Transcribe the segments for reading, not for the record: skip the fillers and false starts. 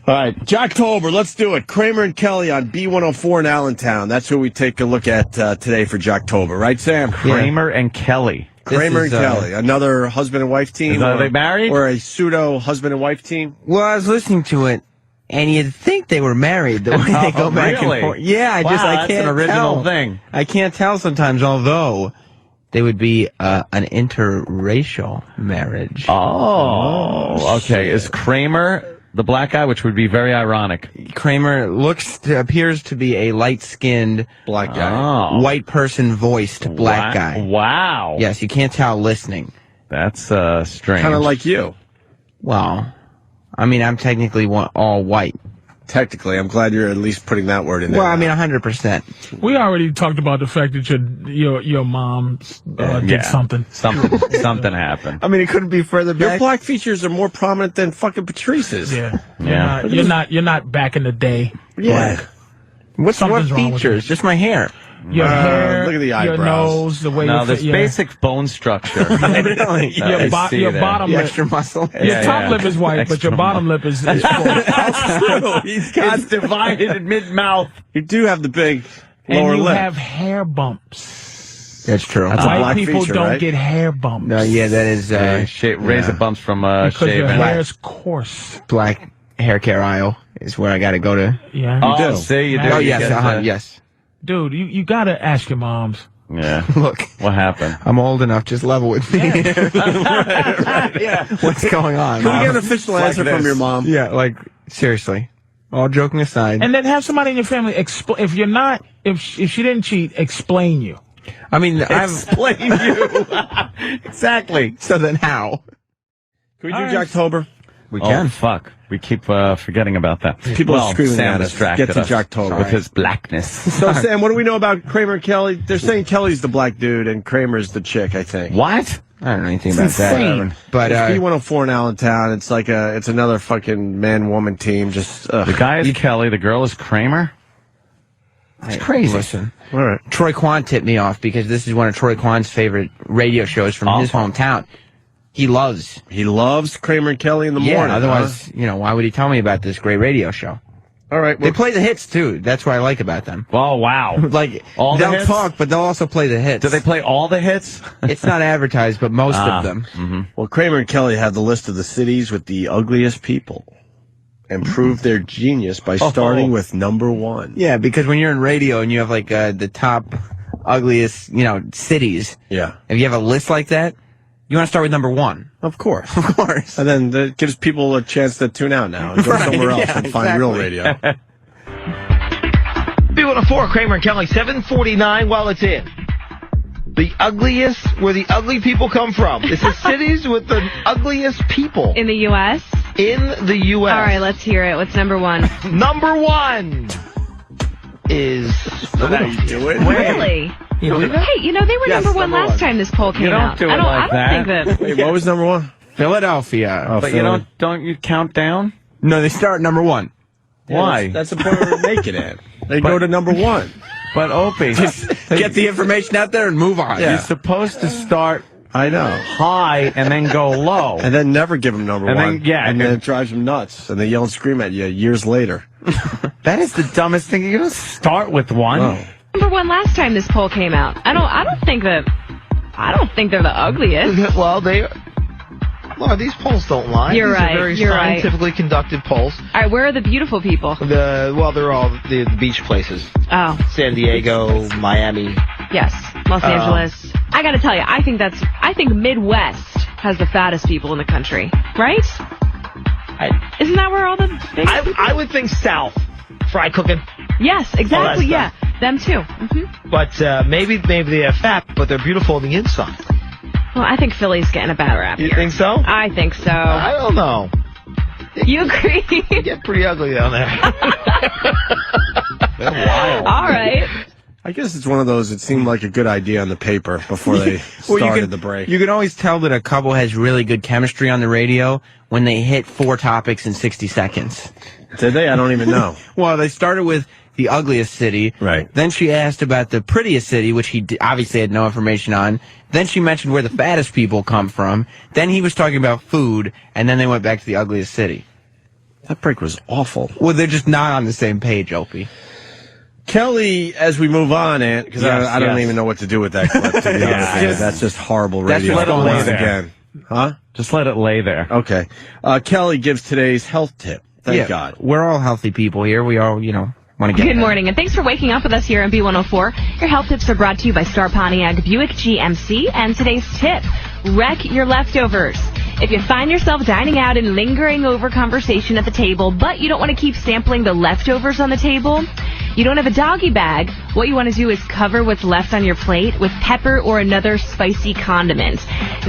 All right, Jocktober, let's do it. Cramer and Kelly on B104 in Allentown. That's who we take a look at today for Jocktober, right, Sam? Cramer and Kelly. Cramer and Kelly, another husband and wife team. Are they married? Or a pseudo husband and wife team? Well, I was listening to it, and you'd think they were married the way they go back and forth. Yeah, I can't that's an original tell. thing. I can't tell sometimes, although they would be an interracial marriage. Oh, okay. Is Cramer the black guy, which would be very ironic? Cramer appears to be a light-skinned, black guy, white person-voiced black guy. Wow. Yes, you can't tell listening. That's strange. Kind of like you. Well, I mean, I'm technically all white. Technically, I'm glad you're at least putting that word in there. Well, I mean, 100%. We already talked about the fact that your mom did something. Something happened. I mean, it couldn't be further back. Your black features are more prominent than fucking Patrice's. Yeah. You're not back in the day. Yeah. What Something's wrong with features? Just my hair. Your hair, look at the your eyebrows. nose, the way No, there's basic bone structure. Really? your bottom lip. Extra muscle. Your top lip is white, but your bottom lip is full. That's true. It's divided in mid-mouth. You do have the big And lower you lip. have hair bumps. That's true. That's a White black people feature, don't right? get hair bumps. No, yeah, that is Razor bumps from because your shaving. hair is coarse. black hair care aisle is where I got to go to. Yeah. Oh, do. see, you do. Oh, You yes, get yes. Dude, you gotta ask your moms. Yeah. Look, What happened? I'm old enough. Just level with me. Yeah. What's going on? Can we Mom? get an official answer from your mom? Yeah, like, seriously. All joking aside. And then have somebody in your family if she didn't cheat, explain you. I mean, Explain you. Exactly. So then how? Can we do Jocktober? We Oh, fuck. We keep forgetting about that. People are screaming Sam at us. distracted Get to us Jocktober. with his blackness. So, Sam, what do we know about Cramer and Kelly? They're saying Kelly's the black dude and Kramer's the chick, I think. What? I don't know anything about insane. that. But, It's B104 in Allentown. It's like it's another fucking man-woman team. Just The guy is Kelly. The girl is Cramer. it's crazy. Listen, all right. Troy Kwan tipped me off because this is one of Troy Kwan's favorite radio shows from his hometown. He loves Cramer and Kelly in the morning. Otherwise, why would he tell me about this great radio show? All right. They play the hits too. That's what I like about them. Oh, wow. Like All the they'll hits? talk, but they'll also play the hits. Do they play all the hits? It's not advertised, but most of them. Well, Cramer and Kelly have the list of the cities with the ugliest people and prove their genius by starting with number one. Yeah, because when you're in radio and you have like the top ugliest, cities. Yeah. If you have a list like that, you want to start with number one. Of course. Of course. And then that gives people a chance to tune out now and go somewhere else and find real radio. B104, Cramer and Kelly, 749 while it's in. The ugliest, where the ugly people come from. This is cities with the ugliest people In the U.S.? in the U.S. All right, let's hear it. What's number one? Number one is... How you do it? Really? You believe that? Hey, they were Yes, number one number last one. time this poll came don't out. do it I don't like think that. Wait, what was number one? Philadelphia. Oh, But you don't you count down? No, they start at number one. Why? That's the point where they make it at. They go to number one. But Opie, Get the information out there and move on. Yeah. you're supposed to start I know. high and then go low. And then never give them number And one. then, yeah, and then it drives them nuts. And they yell and scream at you years later. That is the dumbest thing. You don't start with one. Oh. Number one last time this poll came out. I don't think they're the ugliest. Well, these polls don't lie. You're These right, are very you're right. scientifically conducted polls. All right, where are the beautiful people? They're all the beach places. Oh, San Diego, Miami. yes, Los Angeles. I got to tell you, I think Midwest has the fattest people in the country, right? Isn't that where all the big people? I would think South. Fried cooking. Yes, exactly. Oh, Yeah, that's them too. Mm-hmm. But maybe they have fat, but they're beautiful on the inside. Well, I think Philly's getting a bad rap You here. think so? I think so. I don't know. You agree? They get pretty ugly down there. They're wild. All right. I guess it's one of those, it seemed like a good idea on the paper before they started the break. You can always tell that a couple has really good chemistry on the radio when they hit 4 topics in 60 seconds. Did they? I don't even know. Well, they started with the ugliest city. Right. Then she asked about the prettiest city, which he obviously had no information on. Then she mentioned where the fattest people come from. Then he was talking about food, and then they went back to the ugliest city. That break was awful. Well, they're just not on the same page, Opie. Kelly, as we move on, Ant, because I don't even know what to do with that clip, to be honest with you. That's just horrible radio. Let it lay there. Again. Huh? Just let it lay there. Okay. Kelly gives today's health tip. Thank God. We're all healthy people here. We all, want to get Good morning, and thanks for waking up with us here on B104. Your health tips are brought to you by Star Pontiac Buick GMC, and today's tip, wreck your leftovers. If you find yourself dining out and lingering over conversation at the table, but you don't want to keep sampling the leftovers on the table, you don't have a doggy bag, what you want to do is cover what's left on your plate with pepper or another spicy condiment.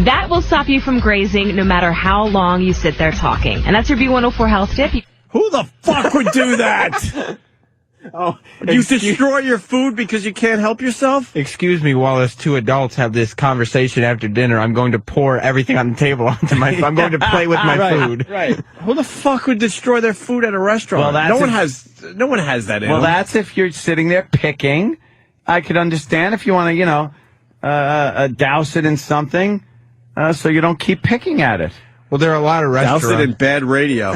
That will stop you from grazing no matter how long you sit there talking. And that's your B104 health tip. Who the fuck would do that? You destroy your food because you can't help yourself? Excuse me, while us two adults have this conversation after dinner, I'm going to pour everything on the table onto my I'm going to play with my food. Right. Who the fuck would destroy their food at a restaurant? Well, no one has that in Well, them. that's if you're sitting there picking. I could understand if you want to, douse it in something so you don't keep picking at it. Well, there are a lot of restaurants. Douse it in bad radio.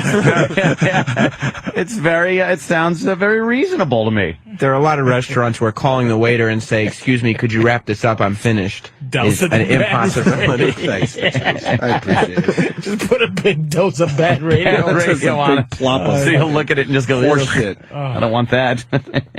It sounds very reasonable to me. There are a lot of restaurants where calling the waiter and say, "Excuse me, could you wrap this up? I'm finished." Douse is it an in bad impossibility. Thanks. I appreciate it. Just put a big dose of bad radio. Radio on it. Plop So you'll look at it and just go, horse shit. I don't want that.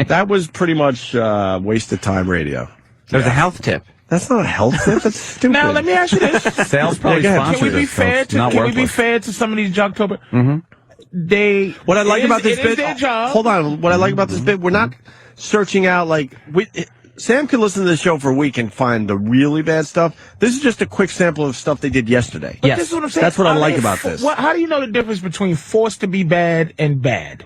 That was pretty much wasted time radio. There's a health tip. That's not a health tip. That's stupid. Now, let me ask you this. Sales probably Go ahead. sponsor Can we be this, so fair it's to not can we be worthless. fair to some of these Jocktober? Mm-hmm. What I like about this it bit. is their job. Hold on. What I like about this bit, we're not searching out Sam can listen to the show for a week and find the really bad stuff. This is just a quick sample of stuff they did yesterday. But this is what I'm saying. That's what I Are like they about this. How do you know the difference between forced to be bad and bad?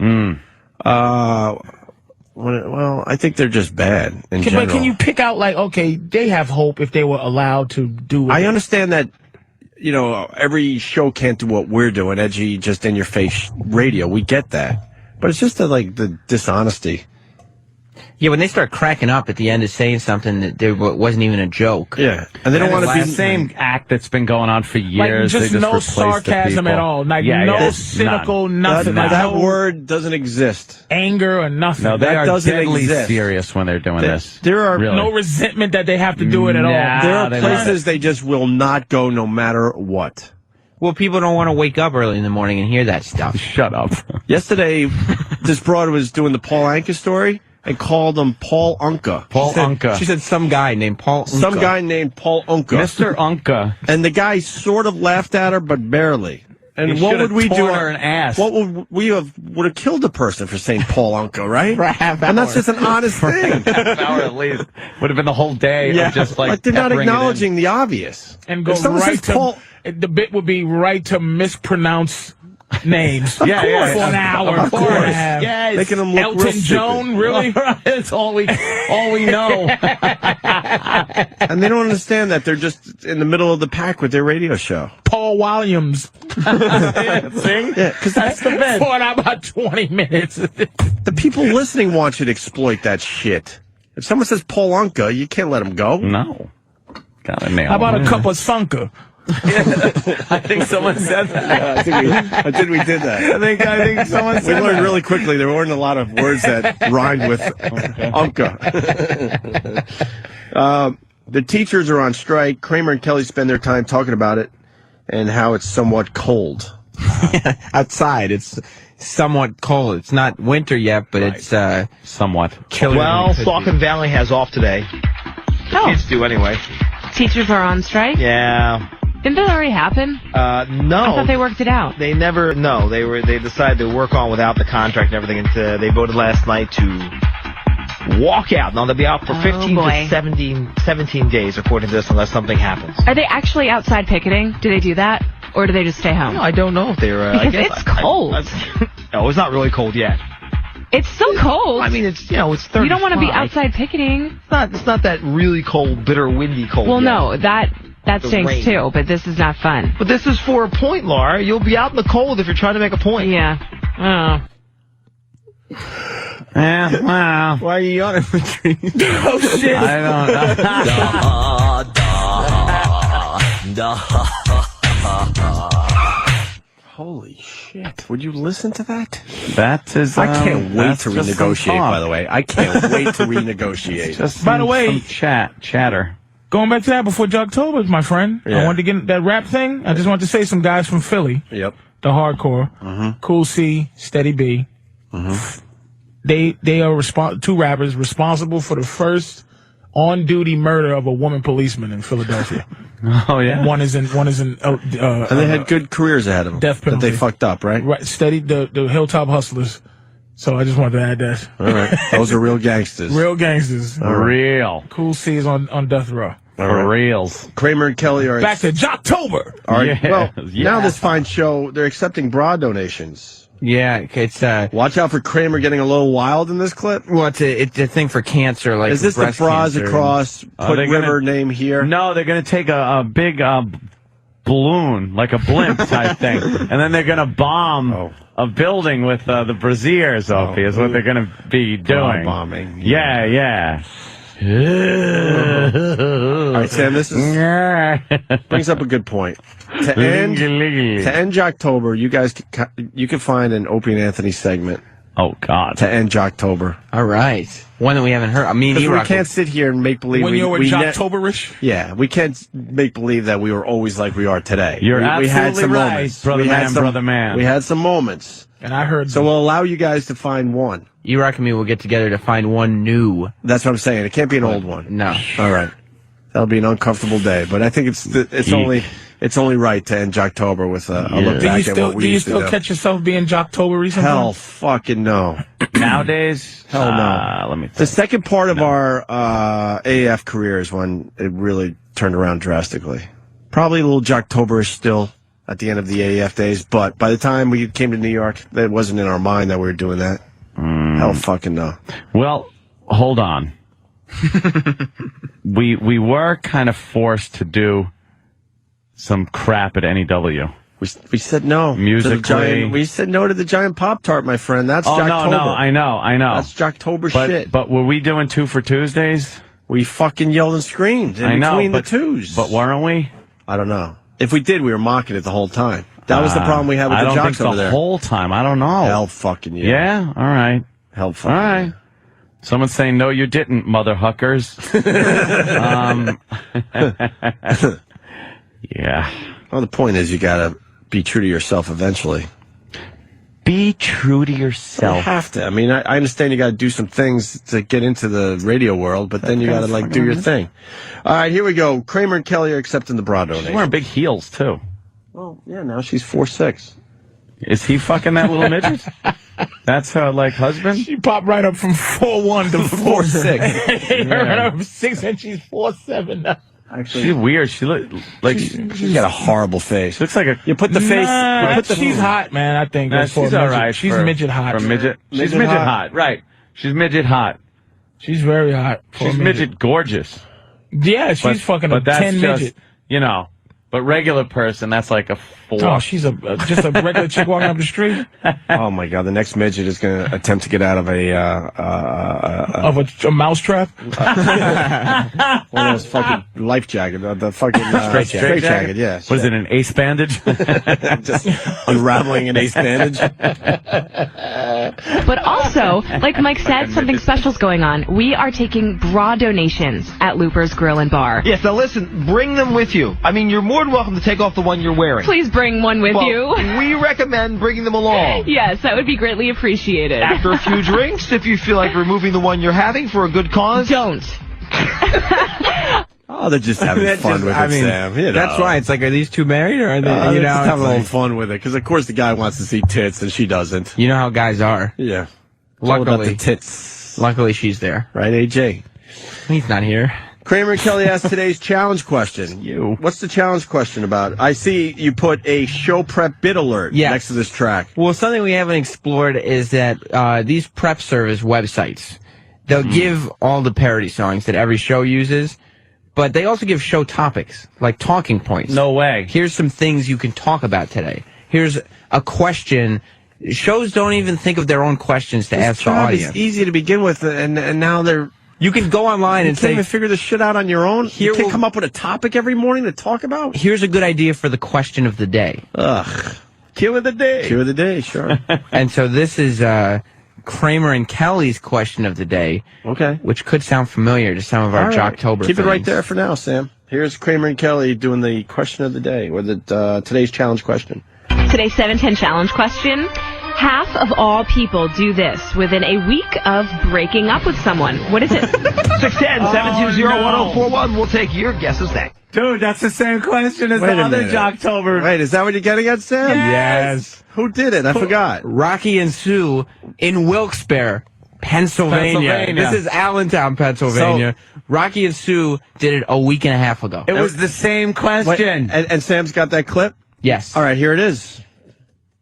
Well, I think they're just bad in general. But can you pick out okay, they have hope if they were allowed to do it? I understand that, every show can't do what we're doing, edgy, just in your face radio. We get that. But it's just the dishonesty. Yeah, when they start cracking up at the end of saying something that there wasn't even a joke. Yeah. And they don't want to be the same act that's been going on for years. Just They no replaced the sarcasm people. at all. Yeah, Cynical, nothing. That word doesn't exist. Anger or nothing. No, they That are doesn't deadly exist. serious when they're doing this. There are Really. no resentment that they have to do it at all. There are they places they just will not go no matter what. Well, people don't want to wake up early in the morning and hear that stuff. Shut up. Yesterday, this broad was doing the Paul Anka story and called him Paul Unka. She said some guy named Paul Unka. Some guy named Paul Unka. Mr. Unka. And the guy sort of laughed at her, but barely. And He what should would have we do? torn her an ass. What would we have? Would have killed the person for saying Paul Unka, right? For a half And that's hour. just an honest thing. Half hour at least. Would have been the whole day of just Like they're not peppering it in. acknowledging the obvious. And go If someone right says to Paul, the bit would be right to mispronounce names. Of course. For an hour. Of for course. a half. Yes. making them look real Elton stupid. John, really? That's all we know. And they don't understand that they're just in the middle of the pack with their radio show. Paul Williams. See? Yeah, because that's the best. For about 20 minutes. The people listening want you to exploit that shit. If someone says Paul Unka, you can't let him go. No. Gotta nail How about him. a cup of Sunka? I think someone said that. Yeah, I think we did that. I think someone We said learned that. really quickly there weren't a lot of words that rhymed with Unka. The teachers are on strike. Cramer and Kelly spend their time talking about it and how it's somewhat cold. Outside, it's somewhat cold. It's not winter yet, but it's somewhat chilly. Well, Saucon Valley has off today. Oh, Kids do anyway. teachers are on strike? Yeah. Didn't that already happen? No. I thought they worked it out. They never. No, they decided to work on without the contract and everything. And they voted last night to walk out. Now they'll be out for 15 boy. to 17 days, according to this, unless something happens. Are they actually outside picketing? Do they do that? Or do they just stay home? No, I don't know if they're. I Because guess it's cold. No, it's not really cold yet. It's still cold. I mean, it's it's 30. You don't want to be outside picketing. It's not that really cold, bitter, windy cold. Well, yet. no, that The stinks rain. too, but this is not fun. But this is for a point, Laura. You'll be out in the cold if you're trying to make a point. Yeah. Oh. Yeah, wow. Why are you yawning for trees? Oh, shit. I don't know. Holy shit. Would you listen to that? That is. I can't wait that's to just some renegotiate, talk. by the way. I can't wait to renegotiate. Just By the way- some chatter. Going back to that before Jocktober, my friend. Yeah. I wanted to get that rap thing. I just wanted to say some guys from Philly, Yep. the hardcore, Cool C, Steady B. They are two rappers responsible for the first on-duty murder of a woman policeman in Philadelphia. Oh yeah. One is in And they had good careers ahead of them. death That penalty. they fucked up, right? right, Steady the Hilltop Hustlers. So I just wanted to add that. All right. Those are real gangsters. Real gangsters. Real. Cool C is on death row. For reals. Kramer and Kelly are Back to Jocktober. All right. Yeah, Well, yeah. now this fine show, they're accepting bra donations. Yeah, it's Watch out for Kramer getting a little wild in this clip. well, it's a thing for cancer, like Is this the breast bras cancer. across, put they're gonna- River name here? No, they're going to take a big balloon, like a blimp type thing, and then they're going to bomb a building with the braziers, Opie, is what they're going to be doing. bombing. Yeah, yeah. All right, Sam, this is, brings up a good point. To end Jocktober, you can find an Opie and Anthony segment Oh, God. to end Jocktober. All right, one that we haven't heard. I mean, Because we E-Rock- can't sit here and make believe When you're with we Jocktoberish. yeah, we can't make believe that we were always like we are today. You're we had absolutely some right, moments. brother We had man, some- brother man. We had some moments. And I heard So we'll allow you guys to find one. E-Rock and me will get together to find one new. That's what I'm saying. It can't be an old one. No. All right. That'll be an uncomfortable day, but I think it's only right to end Jocktober with a look do you back at what we do you used to still do. catch yourself being Jocktober recently? Hell fucking no. Nowadays, Hell no. let me The think. second part of our AAF career is when it really turned around drastically. Probably a little Jocktoberish still at the end of the AAF days, but by the time we came to New York, it wasn't in our mind that we were doing that. Hell fucking no. Well, hold on. we were kind of forced to do some crap at NEW. We said no. Musically. We said no to the giant Pop-Tart, my friend. That's Oh, Jocktober. no, I know. That's Jocktober shit. But were we doing 2 for Tuesdays? We fucking yelled and screamed in I know, between but, the twos. But weren't we? I don't know. If we did, we were mocking it the whole time. That was the problem we had with I the don't jocks think over the there. whole time. I don't know. Hell fucking yeah. Yeah? All right. Hell All fucking right. Someone's saying, no, you didn't, mother huckers. Yeah. Well, the point is you gotta be true to yourself eventually. Be true to You yourself. have to. I mean, I understand you gotta do some things to get into the radio world, but then you gotta, like, do your thing. All right, here we go. Kramer and Kelly are accepting the bra She's donation. wearing big heels, too. Well, yeah, now she's 4'6". Is he fucking that little midget? That's her, like, husband? She popped right up from 4'1" to 4'6". Right up from 6 and she's 4'7" now. She's weird. She look like She's got a horrible face. looks like a. You put the face. Nah, You put the she's hot, man. I think Nah, that's for she's a all midget. right. She's for- midget hot. For midget. She's Midget midget hot. hot. Right. She's midget hot. She's very hot. For She's a midget gorgeous. Yeah, she's fucking a but that's 10 just, midget. You know, but regular person, that's like a 4. Oh, she's just a regular chick walking up the street Oh my god, the next midget is going to attempt to get out of a of a mousetrap. one of those fucking life jacket, the fucking straight jacket. Yeah. What is it, an ace bandage? Just unraveling an ace bandage. But also, like Mike said, something special's going on. We are taking bra donations at Looper's Grill and Bar. Yes, now listen, bring them with you. I mean, you're more than welcome to take off the one you're wearing. Please bring one with Well, you. we recommend bringing them along. Yes, that would be greatly appreciated. After a few drinks, if you feel like removing the one you're having for a good cause. Don't. Oh, they're just having fun with it, Sam. You know. That's why. It's like, are these two married, or are they? They're you know, just it's having a little like- fun with it, because of course the guy wants to see tits and she doesn't. you know how guys are. Yeah. It's all about Luckily, the tits. luckily she's there. Right, AJ? He's not here. Kramer and Kelly asked today's challenge question. What's the challenge question about? I see you put a show prep bit alert Yes. next to this track. Well, something we haven't explored is that these prep service websites, they'll give all the parody songs that every show uses, but they also give show topics, like talking points. No way. Here's some things you can talk about today. Here's a question. Shows don't even think of their own questions to This ask the job audience. is easy to begin with, and now they're... You can go online You and can't say, even figure this shit out on your own? Here You can't will- come up with a topic every morning to talk about? here's a good idea for the question of the day. Ugh. Cue of the day. Cue of the day, sure. And so this is Cramer and Kelly's question of the day, Okay. which could sound familiar to some of our All right. Jocktober Keep it right fans. there for now, Sam. Here's Cramer and Kelly doing the question of the day, or the today's challenge question. Today's 710 challenge question. Half of all people do this within a week of breaking up with someone. What is it? 610-720-1041. We'll take your guesses next. Dude, that's the same question as Wait the a other minute. Jocktober. Wait, is that what you're getting at, Sam? Yes. Who did it? I forgot. Rocky and Sue in Wilkes-Barre, Pennsylvania. This is Allentown, Pennsylvania. Rocky and Sue did it a week and a half ago. It was the same question. Wait, and Sam's got that clip? Yes. All right, here it is.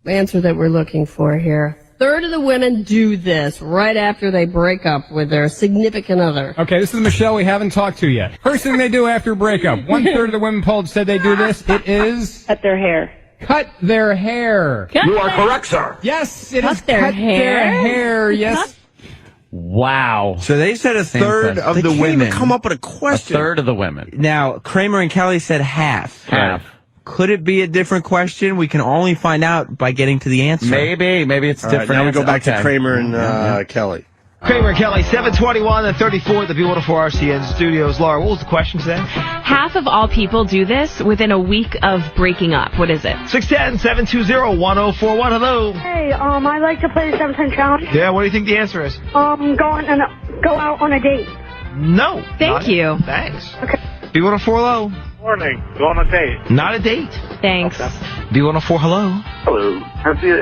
Answer that we're looking for here. Third of the women do this right after they break up with their significant other. Okay, this is Michelle we haven't talked to yet. First thing they do after a breakup. 1/3 of the women polled said they do this. It is Cut their hair. cut their hair. You are correct. Yes, it is Cut their cut their hair? hair. Yes. Wow. So they said a third question. of They the can't women. even come up with a A question. third of the women. Now, Cramer and Kelly said half. Half. Could it be a different question? We can only find out by getting to the answer. Maybe it's All right, different. now we go back to Okay. Cramer and Kelly. Cramer and Kelly, 721 and 34 at the B104 RCN studios. Laura, what was the question today? Half of all people do this within a week of breaking up. What is it? 610-720-1041. Hello. Hey, I like to play the 710 challenge. Yeah, what do you think the answer is? Go out on a date. No. Thank not- you. Thanks. Okay. B104 hello. Morning. Go on a date. Not a date. Thanks. B104 hello. Hello.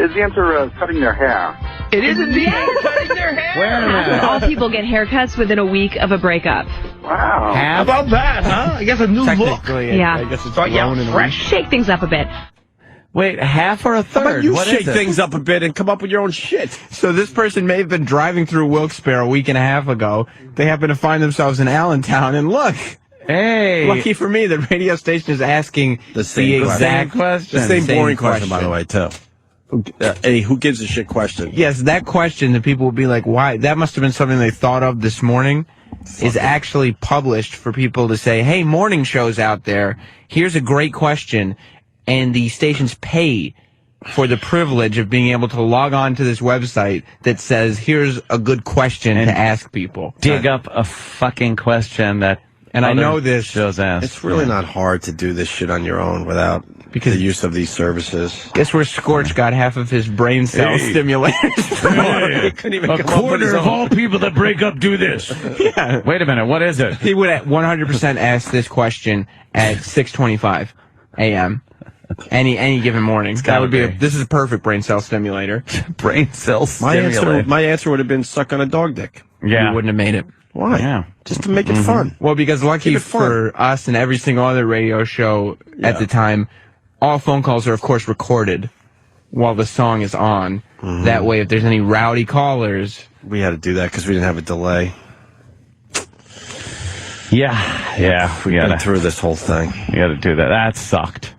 Is the answer cutting their hair? It is indeed cutting their hair. Wait a Half of minute. all people get haircuts within a week of a breakup. Wow. How Half. about that, huh? I guess a new look. Technically, Yeah. I guess it's Start grown out in a fresh. Shake things up a bit. Wait, half or a How third? about you What shake is it? things up a bit and come up with your own shit? So this person may have been driving through Wilkes-Barre a week and a half ago. They happen to find themselves in Allentown, and look, Hey. lucky for me, the radio station is asking The same exact question. The same Same boring question, by the way, too. Who gives a shit question? Yes, that question that people will be like, why? That must have been something they thought of this morning. Is actually published for people to say, hey, morning shows out there, here's a great question, and the stations pay for the privilege of being able to log on to this website that says, here's a good question to ask people. Dig up a fucking question that. And I other know this. shows ask. It's really not hard to do this shit on your own without the use of these services. Guess where Scorch got half of his brain cell stimulators from? He couldn't even A come up with his quarter of own. all people that break up do this. Yeah. Wait a minute, what is it? He would at 100% ask this question at 6:25 a.m. Any given morning. That gotta would be. be. This is a perfect brain cell stimulator. Brain cell My stimulator. answer would have been suck on a dog dick. Yeah. You wouldn't have made it. Why? Yeah. Just to make it fun. Well, because lucky Keep it fun. for us and every single other radio show at the time, all phone calls are of course recorded while the song is on. That way, if there's any rowdy callers, We had to do that because we didn't have a delay. Yeah. We Been gotta through this whole thing. do that. That sucked.